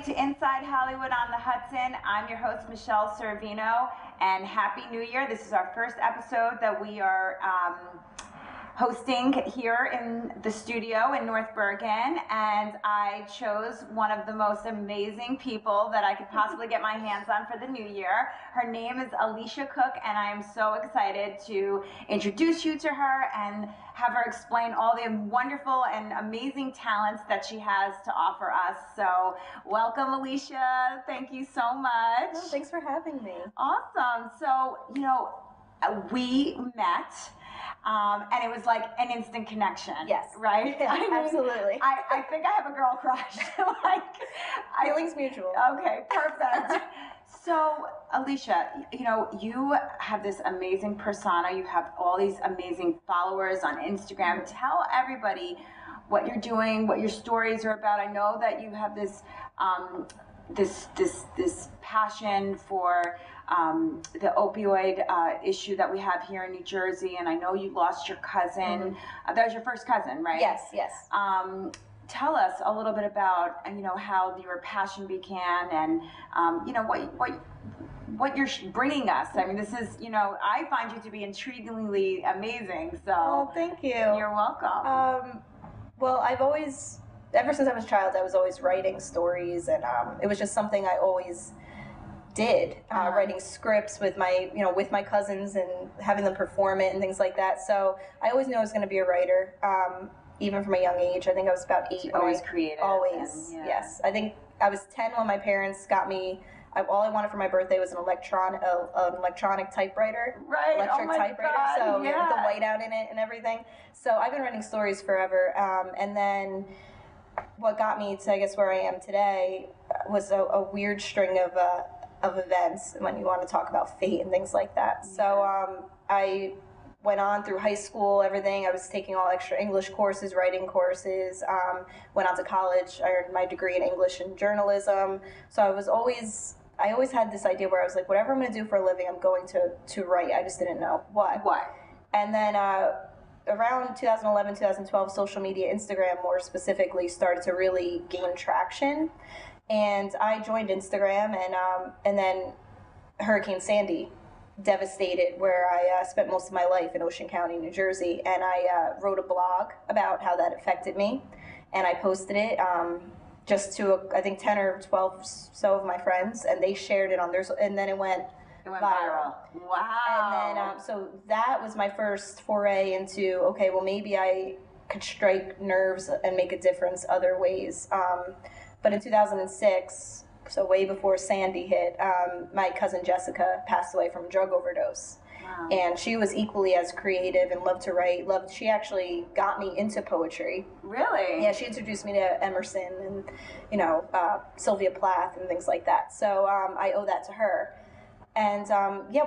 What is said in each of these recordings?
to Inside Hollywood on the Hudson. I'm your host, Michelle Servino, and Happy New Year. This is our first episode that we are hosting here in the studio in North Bergen, and I chose one of the most amazing people that I could possibly get my hands on for the new year. Her name is Alicia Cook, and I am so excited to introduce you to her and have her explain all the wonderful and amazing talents that she has to offer us. So welcome, Alicia. Thank you so much. Oh, thanks for having me. Awesome. So, we met. And it was like an instant connection. Yes. Right? Yeah, absolutely. I think I have a girl crush. Feelings mutual. Okay, perfect. So, Alicia, you have this amazing persona. You have all these amazing followers on Instagram. Tell everybody what you're doing, what your stories are about. I know that you have this this passion for the opioid issue that we have here in New Jersey, and I know you lost your cousin. Mm-hmm. That was your first cousin, right? Yes. Tell us a little bit about how your passion began, and what you're bringing us. I mean, this is I find you to be intriguingly amazing. So, oh, thank you. You're welcome. Well, I've always, ever since I was a child, I was always writing stories, and it was just something I always did, writing scripts with my cousins and having them perform it and things like that. So I always knew I was going to be a writer, even from a young age. I think I was about 8. Always creative. Always, yes. I think I was 10 when my parents got me. All I wanted for my birthday was an electronic typewriter, right? Electric typewriter. God, so yeah. With the whiteout in it and everything. So I've been writing stories forever, and then what got me to, I guess, where I am today was a weird string of events, when you want to talk about fate and things like that. Yeah. So I went on through high school, everything. I was taking all extra English courses, writing courses, went on to college. I earned my degree in English and journalism. So I always had this idea where I was like, whatever I'm going to do for a living, I'm going to write. I just didn't know what. And then around 2011, 2012, social media, Instagram more specifically, started to really gain traction. And I joined Instagram, and then Hurricane Sandy devastated where I spent most of my life in Ocean County, New Jersey. And I wrote a blog about how that affected me, and I posted it just to, I think, 10 or 12 so of my friends, and they shared it on theirs, and then it went viral. Wow. And then, so that was my first foray into, okay, well, maybe I could strike nerves and make a difference other ways. But in 2006, so way before Sandy hit, my cousin Jessica passed away from a drug overdose. Wow. And she was equally as creative and loved to write. She actually got me into poetry. Really? Yeah, she introduced me to Emerson and, Sylvia Plath and things like that. So I owe that to her. And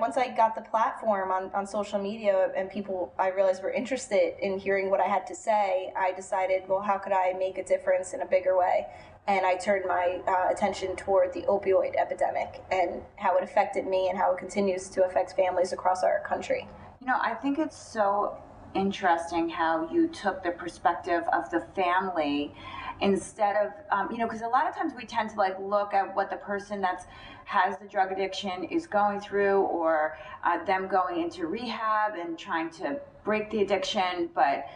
once I got the platform on social media and people I realized were interested in hearing what I had to say, I decided, well, how could I make a difference in a bigger way? And I turned my attention toward the opioid epidemic and how it affected me and how it continues to affect families across our country. I think it's so interesting how you took the perspective of the family instead of, because a lot of times we tend to look at what the person that has the drug addiction is going through, or them going into rehab and trying to break the addiction. But,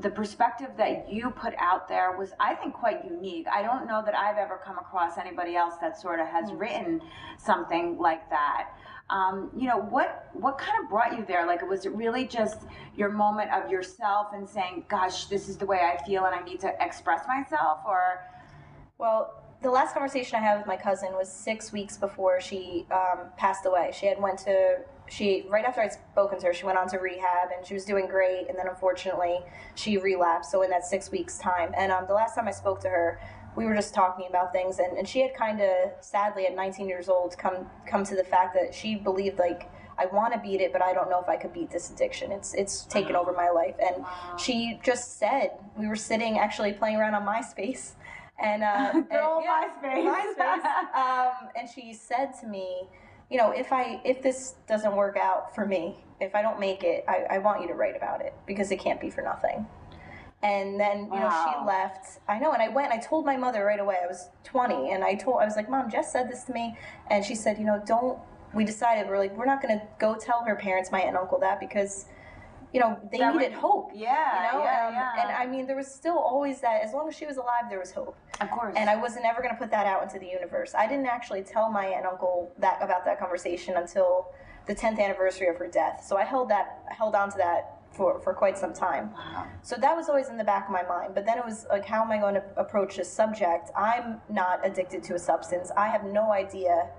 the perspective that you put out there was, I think, quite unique. I don't know that I've ever come across anybody else that sort of has written something like that. What kind of brought you there? Was it really just your moment of yourself and saying, gosh, this is the way I feel and I need to express myself? Or? Well, the last conversation I had with my cousin was 6 weeks before she passed away. Right after I'd spoken to her, she went on to rehab and she was doing great. And then unfortunately she relapsed. So in that 6 weeks time, and the last time I spoke to her, we were just talking about things, and she had kind of, sadly, at 19 years old, come to the fact that she believed, I want to beat it, but I don't know if I could beat this addiction. It's taken over my life. And she just said, we were sitting actually playing around on MySpace, and MySpace. And she said to me, if this doesn't work out for me, if I don't make it, I want you to write about it, because it can't be for nothing. And then, Wow. she left. I know, and I went and I told my mother right away. I was 20, and I was like, Mom, Jess said this to me. And she said, we decided, we're not going to go tell her parents, my aunt and uncle, that because, they needed hope. Yeah. And I mean, there was still always that, as long as she was alive, there was hope. Of course. And I was never going to put that out into the universe. I didn't actually tell my aunt and uncle about that conversation until the 10th anniversary of her death. So I held on to that for quite some time. Wow. So that was always in the back of my mind. But then it was like, how am I going to approach this subject? I'm not addicted to a substance. I have no idea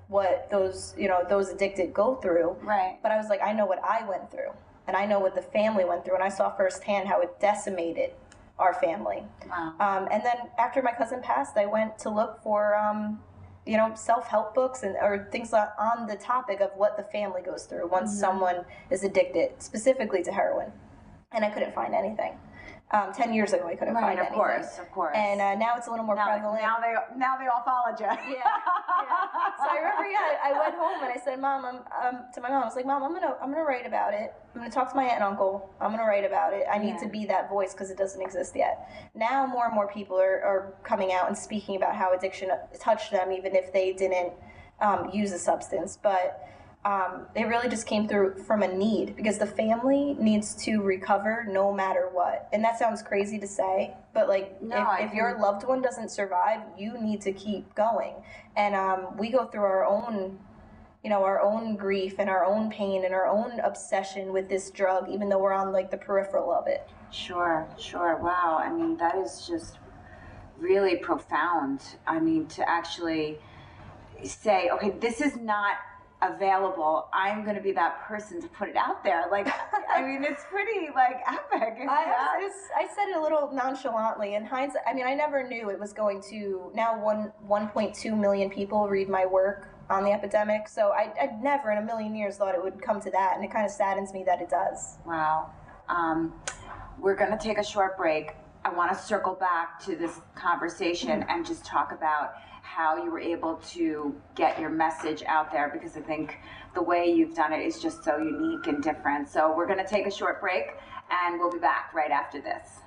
what those addicted go through. Right. But I was like, I know what I went through. And I know what the family went through. And I saw firsthand how it decimated our family. Wow. And then after my cousin passed, I went to look for self-help books or things on the topic of what the family goes through once someone is addicted, specifically to heroin. And I couldn't find anything. 10 years ago, I couldn't find anything. Of course. And now it's a little more prevalent. Now they all followed you. Yeah. So I remember, I went home and I said, Mom, to my mom, I was like, Mom, I'm gonna write about it. I'm gonna talk to my aunt and uncle. I'm gonna write about it. I need to be that voice because it doesn't exist yet. Now more and more people are coming out and speaking about how addiction touched them, even if they didn't use a substance. But it really just came through from a need, because the family needs to recover no matter what. And that sounds crazy to say, but if your loved one doesn't survive, you need to keep going. And we go through our own grief and our own pain and our own obsession with this drug, even though we're on the peripheral of it. Sure. Wow. I mean, that is just really profound. I mean, to actually say, okay, this is not available, I'm going to be that person to put it out there. I mean, it's pretty epic. I said it a little nonchalantly. In hindsight, I mean, I never knew it was going to. Now 1.2 million people read my work on the epidemic. So I'd never in a million years thought it would come to that, and it kind of saddens me that it does. Wow. We're going to take a short break. I want to circle back to this conversation and just talk about how you were able to get your message out there, because I think the way you've done it is just so unique and different. So we're going to take a short break, and we'll be back right after this.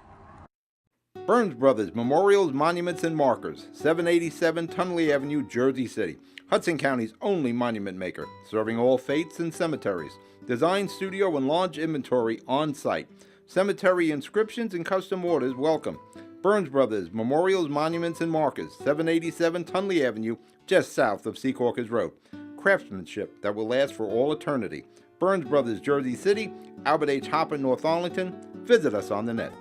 Burns Brothers Memorials, Monuments, and Markers, 787 Tunley Avenue, Jersey City. Hudson County's only monument maker, serving all faiths and cemeteries. Design, studio, and large inventory on site. Cemetery inscriptions and custom orders welcome. Burns Brothers Memorials, Monuments, and Markers, 787 Tunley Avenue, just south of Secaucus Road. Craftsmanship that will last for all eternity. Burns Brothers, Jersey City, Albert H. Hopper, North Arlington. Visit us on the net.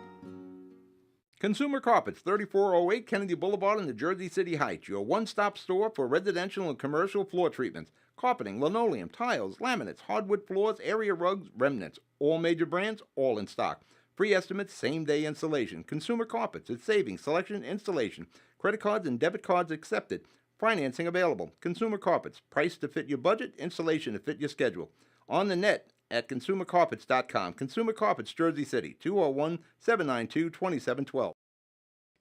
Consumer Carpets, 3408 Kennedy Boulevard in the Jersey City Heights, your one-stop store for residential and commercial floor treatments, carpeting, linoleum, tiles, laminates, hardwood floors, area rugs, remnants, all major brands, all in stock. Free estimates, same-day installation. Consumer Carpets, it's savings, selection, installation. Credit cards and debit cards accepted. Financing available. Consumer Carpets, price to fit your budget, installation to fit your schedule. On the net at consumercarpets.com. Consumer Carpets, Jersey City, 201-792-2712.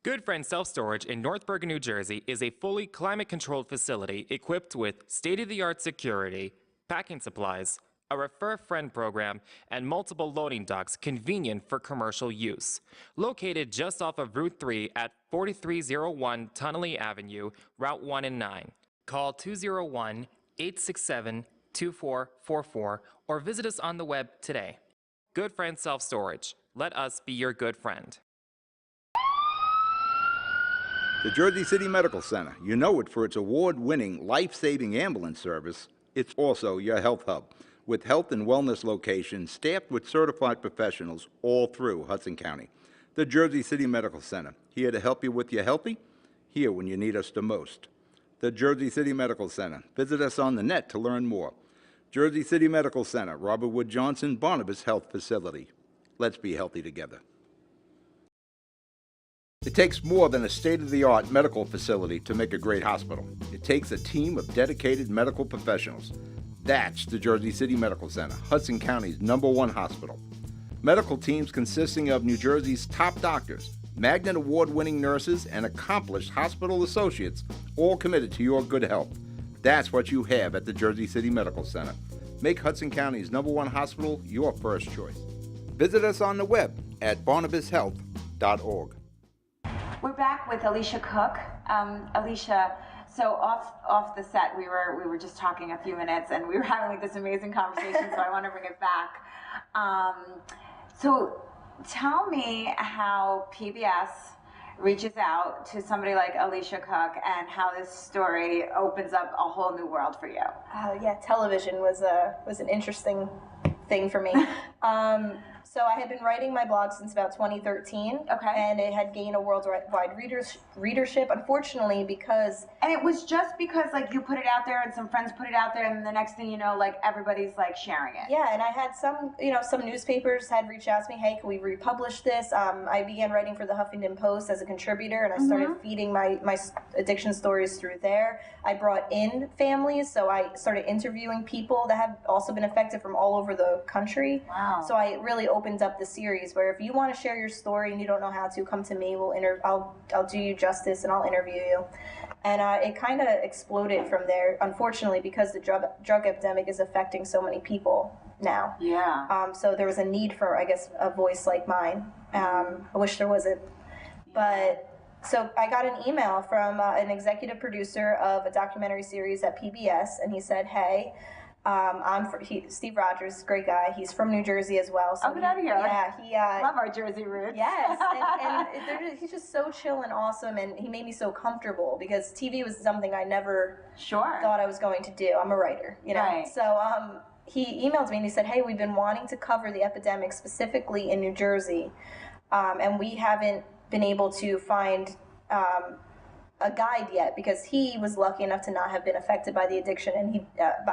Good Friend Self-Storage in North Bergen, New Jersey is a fully climate-controlled facility equipped with state-of-the-art security, packing supplies, a Refer a Friend program, and multiple loading docks convenient for commercial use. Located just off of Route 3 at 4301 Tunnelly Avenue, Route 1 and 9. Call 201-867-2444 or visit us on the web today. Good Friend Self-Storage. Let us be your good friend. The Jersey City Medical Center. You know it for its award-winning, life-saving ambulance service. It's also your health hub, with health and wellness locations staffed with certified professionals all through Hudson County. The Jersey City Medical Center, here to help you with your healthy, here when you need us the most. The Jersey City Medical Center. Visit us on the net to learn more. Jersey City Medical Center, Robert Wood Johnson, Barnabas Health Facility. Let's be healthy together. It takes more than a state-of-the-art medical facility to make a great hospital. It takes a team of dedicated medical professionals. That's the Jersey City Medical Center, Hudson County's #1 hospital. Medical teams consisting of New Jersey's top doctors, Magnet Award-winning nurses, and accomplished hospital associates, all committed to your good health. That's what you have at the Jersey City Medical Center. Make Hudson County's #1 hospital your first choice. Visit us on the web at barnabashealth.com. www.alicia.org. We're back with Alicia Cook. Alicia, so off the set, we were just talking a few minutes, and we were having like this amazing conversation. So I want to bring it back. So tell me how PBS reaches out to somebody like Alicia Cook, and how this story opens up a whole new world for you. Yeah, television was an interesting thing for me. So I had been writing my blog since about 2013, Okay. and it had gained a worldwide readership. Unfortunately, because And it was just because like you put it out there and some friends put it out there, and the next thing you know, like everybody's like sharing it. yeah, and I had some newspapers had reached out to me, hey, can we republish this? I began writing for the Huffington Post as a contributor, and I started feeding my addiction stories through there. I brought in families, so I started interviewing people that have also been affected from all over the country. Wow. So I really opened up the series where if you want to share your story and you don't know how to, come to me. I'll do you justice and I'll interview you. And it kind of exploded from there, unfortunately, because the drug epidemic is affecting so many people now. Yeah. So there was a need for, I guess, a voice like mine. I wish there wasn't. But so I got an email from an executive producer of a documentary series at PBS, and he said, hey, Steve Rogers, great guy. He's from New Jersey as well. So get out of here. Yeah, Love our Jersey roots. Yes, and he's just so chill and awesome, and he made me so comfortable because TV was something I never thought I was going to do. I'm a writer, you know. Right. So he emailed me and he said, hey, we've been wanting to cover the epidemic specifically in New Jersey, and we haven't been able to find a guide yet because he was lucky enough to not have been affected by the addiction and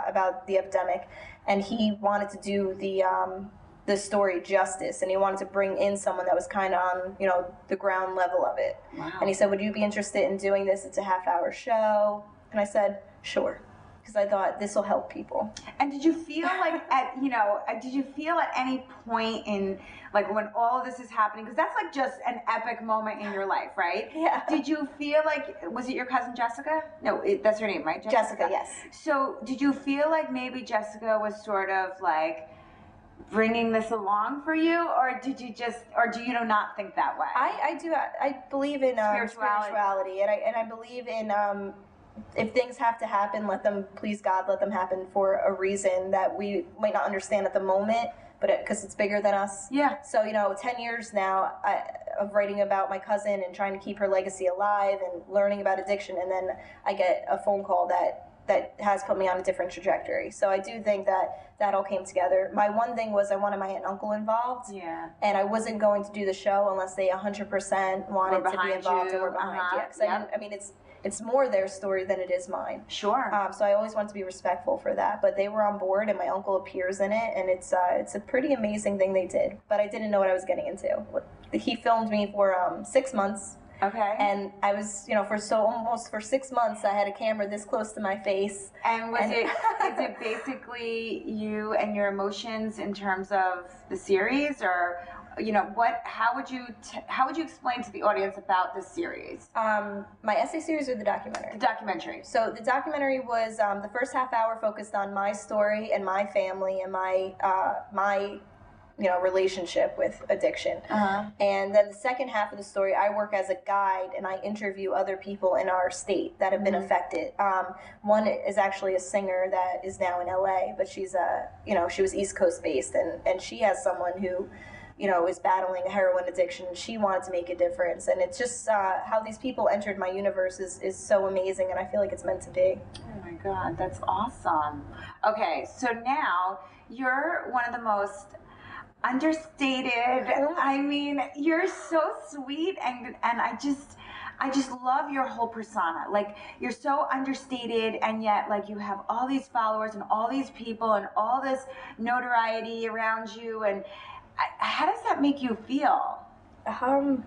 about the epidemic, and he wanted to do the story justice, and he wanted to bring in someone that was kind of on the ground level of it. Wow. And he said, would you be interested in doing this? It's a half-hour show. And I said, sure, because I thought this will help people. And did you feel like did you feel at any point in like when all of this is happening, because that's like just an epic moment in your life, right? Yeah. Did you feel like, was it your cousin Jessica? No, that's her name, right? Jessica, yes. So did you feel like maybe Jessica was sort of like bringing this along for you, or did you do you not think that way? I do. I believe in spirituality, and I believe in if things have to happen, let them, please God, let them happen for a reason that we might not understand at the moment, but because it's bigger than us. Yeah. So 10 years now of writing about my cousin and trying to keep her legacy alive and learning about addiction, and then I get a phone call that has put me on a different trajectory. So I do think that all came together. My one thing was I wanted my aunt and uncle involved. Yeah. And I wasn't going to do the show unless they 100% wanted to be involved or were behind you. Because it's more their story than it is mine. Sure. So I always want to be respectful for that. But they were on board, and my uncle appears in it, and it's a pretty amazing thing they did. But I didn't know what I was getting into. He filmed me for 6 months. Okay. And I was, for 6 months, I had a camera this close to my face. And is it basically you and your emotions in terms of the series, or how would you explain to the audience about this series? My essay series or the documentary? The documentary. So the documentary was the first half hour focused on my story and my family and my relationship with addiction. And then the second half of the story, I work as a guide and I interview other people in our state that have been affected. One is actually a singer that is now in LA, but she's she was East Coast based, and she has someone who is battling heroin addiction. She wanted to make a difference, and it's just how these people entered my universe is so amazing, and I feel like it's meant to be. Oh my God, that's awesome. Okay, so now you're one of the most understated. I mean, you're so sweet, and I just love your whole persona. Like, you're so understated, and yet like you have all these followers and all these people and all this notoriety around you, and how does that make you feel? A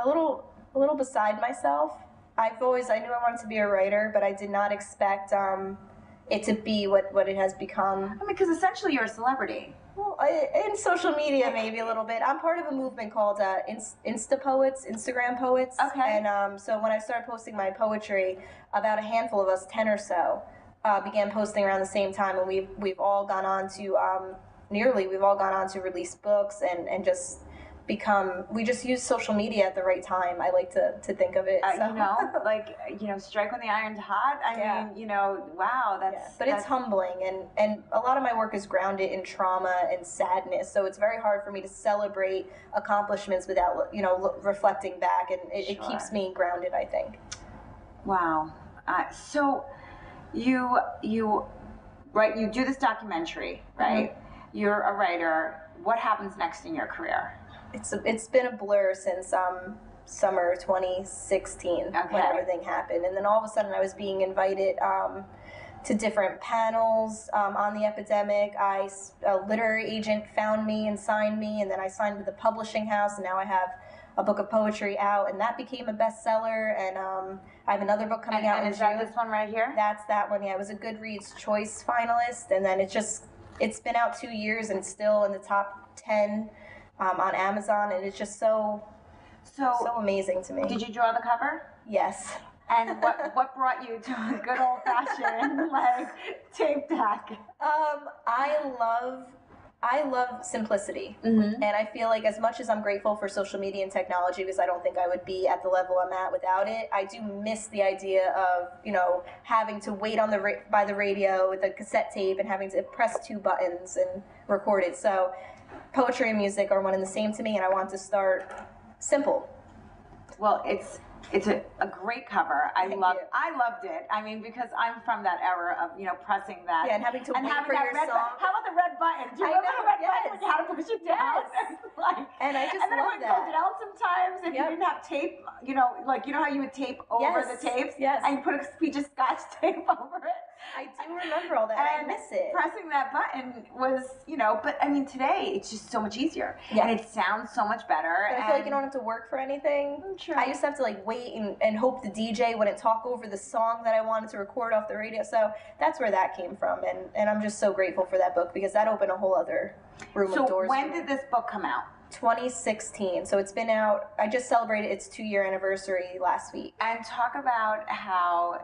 little beside myself. I knew I wanted to be a writer, but I did not expect it to be what it has become. I mean, because essentially you're a celebrity. Well, in social media, maybe a little bit. I'm part of a movement called Instagram poets. Okay. And so when I started posting my poetry, about a handful of us, 10 or so, began posting around the same time, and we've all gone on to we've all gone on to release books and just we just use social media at the right time. I like to think of it. So. Strike when the iron's hot. I mean, wow, But it's humbling, and a lot of my work is grounded in trauma and sadness, so it's very hard for me to celebrate accomplishments without, reflecting back, and it keeps me grounded, I think. Wow. So you do this documentary, right? Mm-hmm. You're a writer. What happens next in your career? It's been a blur since summer 2016 when everything happened, and then all of a sudden I was being invited to different panels on the epidemic. A literary agent found me and signed me, and then I signed with a publishing house, and now I have a book of poetry out, and that became a bestseller, and I have another book coming out in June. And is that this one right here? That's that one, yeah. It was a Goodreads Choice finalist, and then it's been out 2 years, and it's still in the top 10 on Amazon, and it's just so amazing to me. Did you draw the cover? Yes. And what brought you to a good old-fashioned tape deck? I love simplicity, and I feel like as much as I'm grateful for social media and technology, because I don't think I would be at the level I'm at without it, I do miss the idea of having to wait on by the radio with a cassette tape and having to press 2 buttons and record it. So poetry and music are one and the same to me, and I want to start simple. Well, it's a great cover. I loved it. I mean, because I'm from that era of pressing that. Yeah, and having to wait for your song. How about the red button? Do you remember the red button when you had to push it down? Yes. And I just and then love it would go down sometimes if you didn't have tape. You know how you would tape over the tapes. Yes. And you put a piece of Scotch tape over it. I do remember all that. And I miss it. Pressing that button was, but I mean, today it's just so much easier. Yeah. And it sounds so much better. But I feel like you don't have to work for anything. True. I used to have to wait and hope the DJ wouldn't talk over the song that I wanted to record off the radio. So that's where that came from. And I'm just so grateful for that book, because that opened a whole other room of doors. So when did this book come out? 2016. So it's been out. I just celebrated its 2-year anniversary last week. And talk about how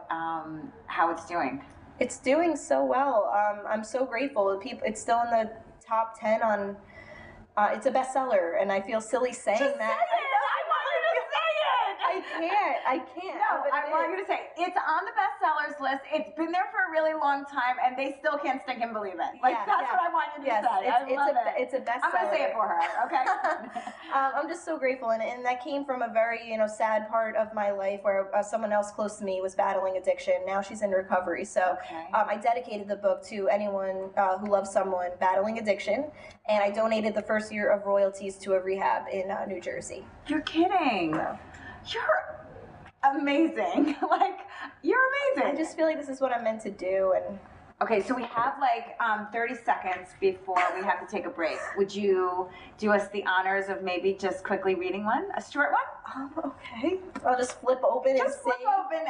it's doing. It's doing so well. I'm so grateful. It's still in the top 10 on. It's a bestseller, and I feel silly saying Just that. Say it. I want you to say it. I can't. No, I want you to say it. It's on the bestsellers list. It's been there for a really long time, and they still can't stick and believe it. That's what I want you to say. It's a bestseller. I'm gonna say it for her. Okay. I'm just so grateful, and that came from a very sad part of my life where someone else close to me was battling addiction. Now she's in recovery. So I dedicated the book to anyone who loves someone battling addiction, and I donated the first year of royalties to a rehab in New Jersey. You're kidding. No. You're amazing. You're amazing. I just feel like this is what I'm meant to do. And okay, so we have 30 seconds before we have to take a break. Would you do us the honors of maybe just quickly reading one? A short one? Okay. I'll just flip open and see. Just flip open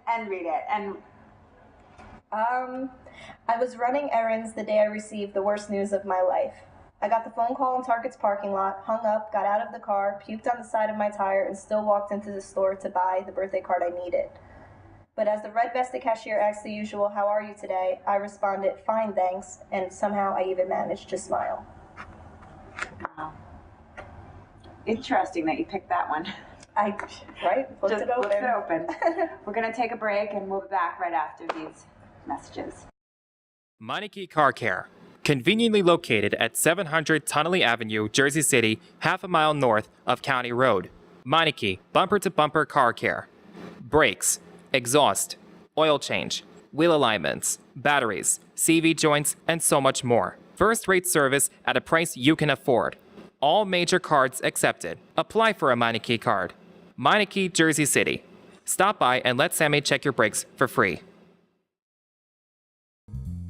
and read it. And I was running errands the day I received the worst news of my life. I got the phone call in Target's parking lot, hung up, got out of the car, puked on the side of my tire, and still walked into the store to buy the birthday card I needed. But as the red-vested cashier asked the usual, "How are you today?" I responded, "Fine, thanks," and somehow I even managed to smile. Wow. Interesting that you picked that one. Flipped it open. We're going to take a break, and we'll be back right after these messages. Meineke Car Care. Conveniently located at 700 Tunnelly Avenue, Jersey City, half a mile north of County Road. Meineke bumper-to-bumper car care. Brakes, exhaust, oil change, wheel alignments, batteries, CV joints, and so much more. First-rate service at a price you can afford. All major cards accepted. Apply for a Meineke card. Meineke, Jersey City. Stop by and let Sammy check your brakes for free.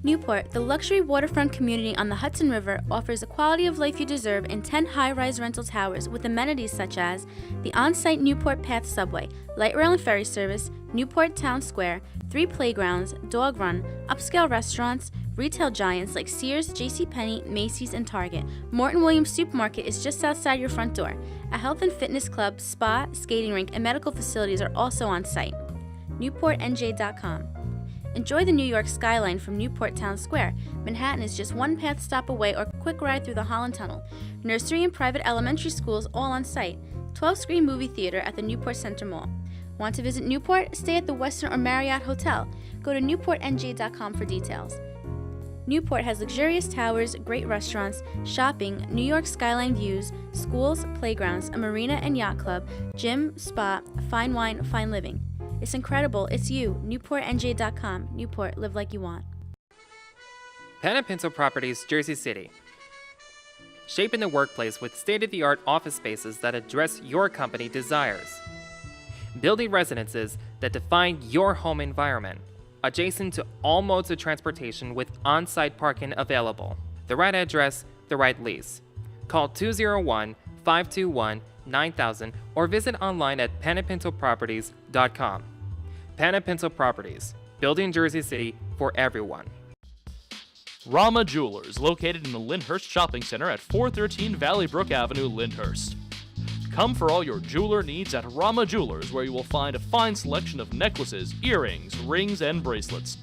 Newport, the luxury waterfront community on the Hudson River, offers the quality of life you deserve in 10 high-rise rental towers with amenities such as the on-site Newport Path subway, light rail and ferry service, Newport Town Square, 3 playgrounds, dog run, upscale restaurants, retail giants like Sears, JCPenney, Macy's, and Target. Morton Williams Supermarket is just outside your front door. A health and fitness club, spa, skating rink, and medical facilities are also on site. NewportNJ.com. Enjoy the New York skyline from Newport Town Square. Manhattan is just one path stop away or quick ride through the Holland Tunnel. Nursery and private elementary schools all on site. 12-screen movie theater at the Newport Center Mall. Want to visit Newport? Stay at the Westin or Marriott Hotel. Go to newportnj.com for details. Newport has luxurious towers, great restaurants, shopping, New York skyline views, schools, playgrounds, a marina and yacht club, gym, spa, fine wine, fine living. It's incredible. It's you. newportnj.com. Newport, live like you want. Pen and Pencil Properties, Jersey City. Shaping the workplace with state-of-the-art office spaces that address your company desires. Building residences that define your home environment. Adjacent to all modes of transportation with on-site parking available. The right address, the right lease. Call 201-521-9000 or visit online at penandpencilproperties.com. Pen and Pencil Properties, building Jersey City for everyone. Rama Jewelers, located in the Lyndhurst Shopping Center at 413 Valley Brook Avenue, Lyndhurst. Come for all your jeweler needs at Rama Jewelers, where you will find a fine selection of necklaces, earrings, rings, and bracelets.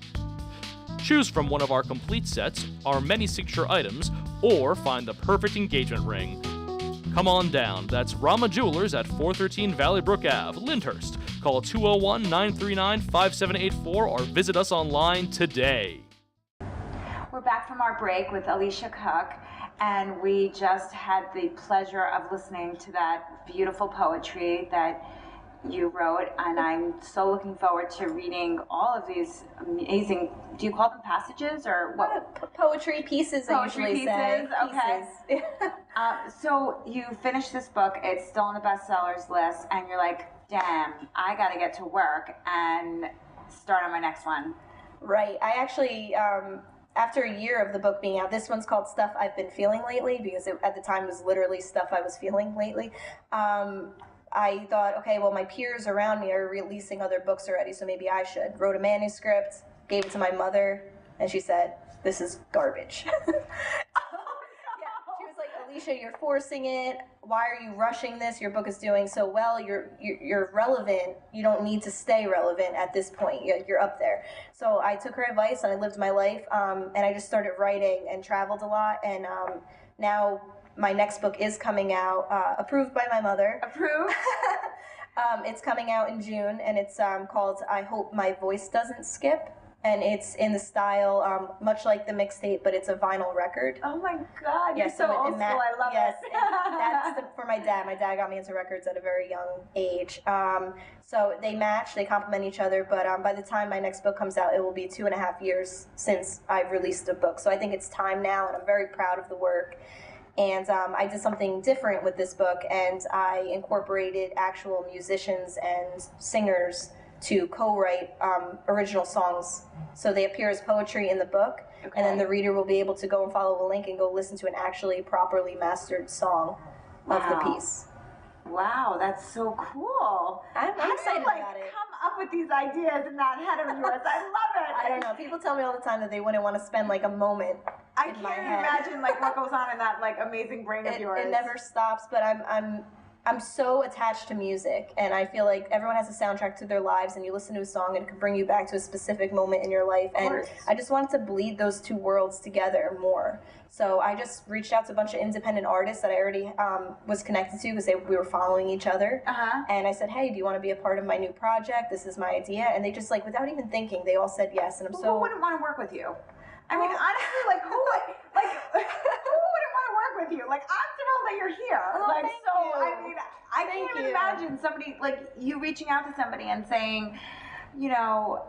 Choose from one of our complete sets, our many signature items, or find the perfect engagement ring. Come on down. That's Rama Jewelers at 413 Valley Brook Ave, Lyndhurst. Call 201-939-5784 or visit us online today. We're back from our break with Alicia Cook, and we just had the pleasure of listening to that beautiful poetry that you wrote, and I'm so looking forward to reading all of these amazing, do you call them passages or what? Poetry pieces, Poetry I usually pieces, say. okay. So you finished this book, it's still on the bestsellers list, and you're like, damn, I gotta get to work and start on my next one. Right. I actually, after a year of the book being out, this one's called Stuff I've Been Feeling Lately, because it, at the time, was literally stuff I was feeling lately. I thought, okay, well, my peers around me are releasing other books already, so maybe I should. Wrote a manuscript, gave it to my mother, and she said, this is garbage. Yeah, she was like, Alicia, you're forcing it. Why are you rushing this? Your book is doing so well. You're relevant. You don't need to stay relevant at this point. You're up there. So I took her advice and I lived my life, and I just started writing and traveled a lot. And now my next book is coming out, approved by my mother. Approved? It's coming out in June, and it's called I Hope My Voice Doesn't Skip. And it's in the style, much like the mixtape, but it's a vinyl record. Oh my God, you're Yes, so old school, I love yes, it. That's for my dad. My dad got me into records at a very young age. So they match, they complement each other, but by the time my next book comes out, it will be 2.5 years since I've released a book. So I think it's time now, and I'm very proud of the work. And I did something different with this book, and I incorporated actual musicians and singers to co-write original songs. So they appear as poetry in the book, and then the reader will be able to go and follow a link and go listen to an actually properly mastered song of the piece. Wow, that's so cool. I'm excited about it. Come up with these ideas in that head of yours. I love it. I don't know. People tell me all the time that they wouldn't want to spend like a moment I in my can't head. imagine like what goes on in that like amazing brain of yours. It never stops, but I'm so attached to music, and I feel like everyone has a soundtrack to their lives, and you listen to a song and it can bring you back to a specific moment in your life, and I just wanted to bleed those two worlds together more. So I just reached out to a bunch of independent artists that I already was connected to because we were following each other, and I said, hey, do you want to be a part of my new project? This is my idea, and they just like, without even thinking, they all said yes, and Who wouldn't want to work with you? I mean, honestly, like who wouldn't want to work with you? Like, I'm thrilled that you're here. Oh, like, thank so you. I mean, I can't even imagine somebody like you reaching out to somebody and saying, you know,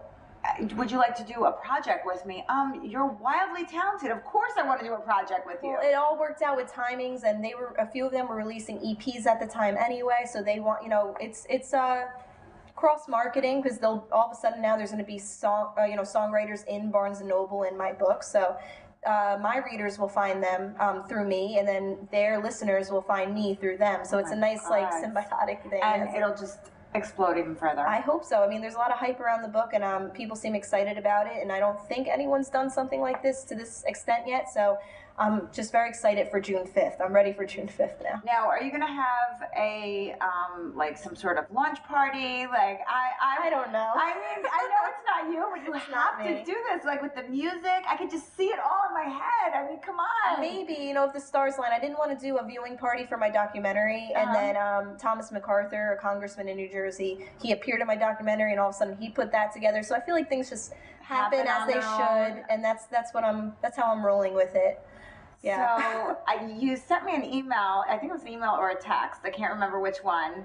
would you like to do a project with me? You're wildly talented. Of course, I want to do a project with you. Well, it all worked out with timings, and a few of them were releasing EPs at the time anyway. So they want, it's cross marketing, because they'll all of a sudden now there's going to be songwriters in Barnes and Noble in my book. So my readers will find them through me, and then their listeners will find me through them. So it's a nice like symbiotic thing. And explode even further. I hope so. I mean, there's a lot of hype around the book, and people seem excited about it, and I don't think anyone's done something like this to this extent yet, so I'm just very excited for June 5th. I'm ready for June 5th now. Now, are you going to have a, like some sort of launch party? Like, I don't know. I mean, I know it's not you, but you have to do this, like with the music. I could just see it all in my head. I mean, come on. Maybe, if the stars line. I didn't want to do a viewing party for my documentary, and then Thomas MacArthur, a congressman in New Jersey, he appeared in my documentary, and all of a sudden he put that together. So I feel like things just happen as they should, and that's how I'm rolling with it. Yeah. So you sent me an email, I think it was an email or a text, I can't remember which one,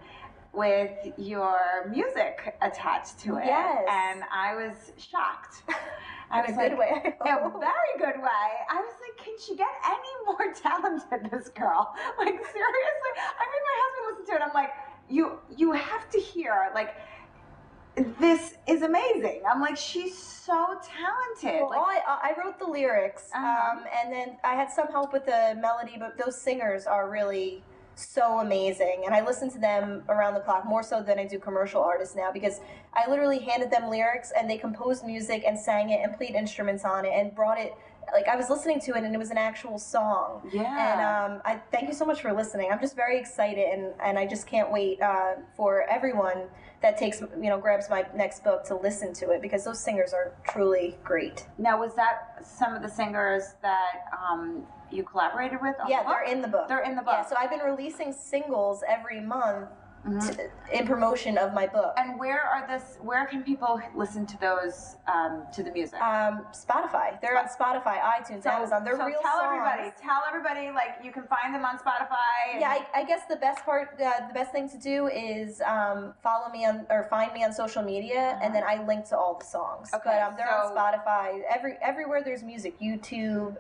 with your music attached to it. Yes. And I was shocked. I was in a good way. In a very good way. I was like, can she get any more talented, this girl? Like, seriously? I made my husband listen to it. I'm like, you have to hear, like, this is amazing. I'm like, she's so talented. Well, I wrote the lyrics, and then I had some help with the melody, but those singers are really so amazing, and I listen to them around the clock, more so than I do commercial artists now, because I literally handed them lyrics, and they composed music and sang it and played instruments on it and brought it, like, I was listening to it and it was an actual song. Yeah. And I thank you so much for listening. I'm just very excited, and I just can't wait for everyone that grabs my next book to listen to it, because those singers are truly great. Now, was that some of the singers that you collaborated with on the book? They're in the book. They're in the book. Yeah, so I've been releasing singles every month in promotion of my book. And where can people listen to those, to the music? Spotify. They're on Spotify, iTunes, Amazon. They're real tell songs. everybody, like, you can find them on Spotify. Yeah, I guess the best thing to do is follow me or find me on social media, and then I link to all the songs. Okay, But they're on Spotify, everywhere there's music, YouTube.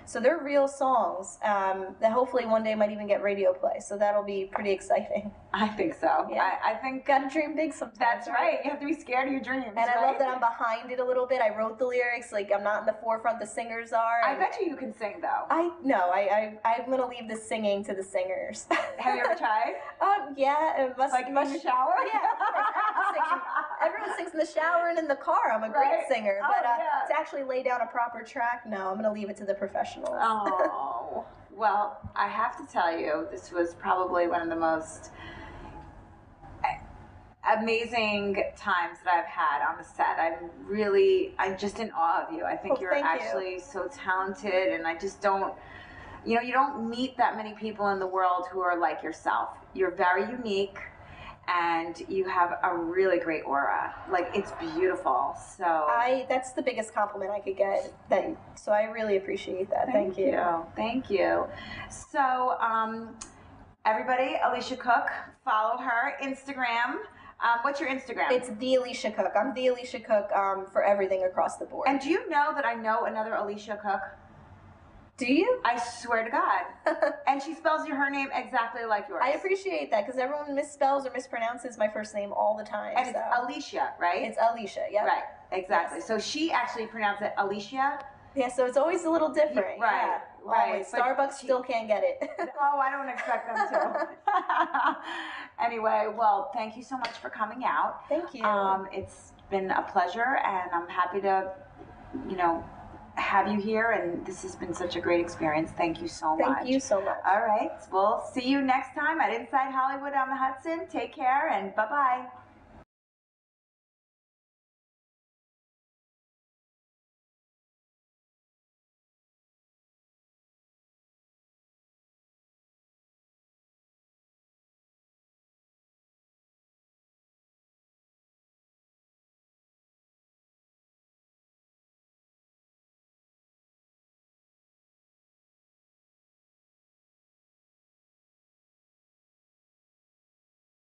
So they're real songs that hopefully one day might even get radio play. So that'll be pretty exciting. I think so. Yeah. I think Gotta dream big sometimes. that's right. You have to be scared of your dreams. And I love that I'm behind it a little bit. I wrote the lyrics, like, I'm not in the forefront, the singers are. I bet you can sing, though. I'm gonna leave the singing to the singers. Have you ever tried? Yeah. Like in the shower? Yeah, of course. Everyone sings in the shower and in the car. I'm a great singer. Oh, But yeah. to actually lay down a proper track, no, I'm gonna leave it to the professionals. Oh. Well, I have to tell you, this was probably one of the most amazing times that I've had on the set. I'm just in awe of you. I think you're actually so talented, and I just don't, you don't meet that many people in the world who are like yourself. You're very unique, and you have a really great aura. Like, it's beautiful. So that's the biggest compliment I could get. So I really appreciate that. Thank you. Thank you. So, everybody, Alicia Cook, follow her Instagram. What's your Instagram? It's the Alicia Cook. I'm the Alicia Cook for everything across the board. And do you know that I know another Alicia Cook? Do you? I swear to God. And she spells her name exactly like yours. I appreciate that, because everyone misspells or mispronounces my first name all the time. And it's Alicia, right? It's Alicia, yeah. Right, exactly. Yes. So she actually pronounced it Alicia. Yeah, so it's always a little different. Right, Yeah, right. always. Starbucks still can't get it. Oh, I don't expect them to. Anyway, well, thank you so much for coming out. Thank you. It's been a pleasure, and I'm happy to, have you here, and this has been such a great experience. Thank you so much. Thank you so much. All right, we'll see you next time at Inside Hollywood on the Hudson. Take care, and bye-bye.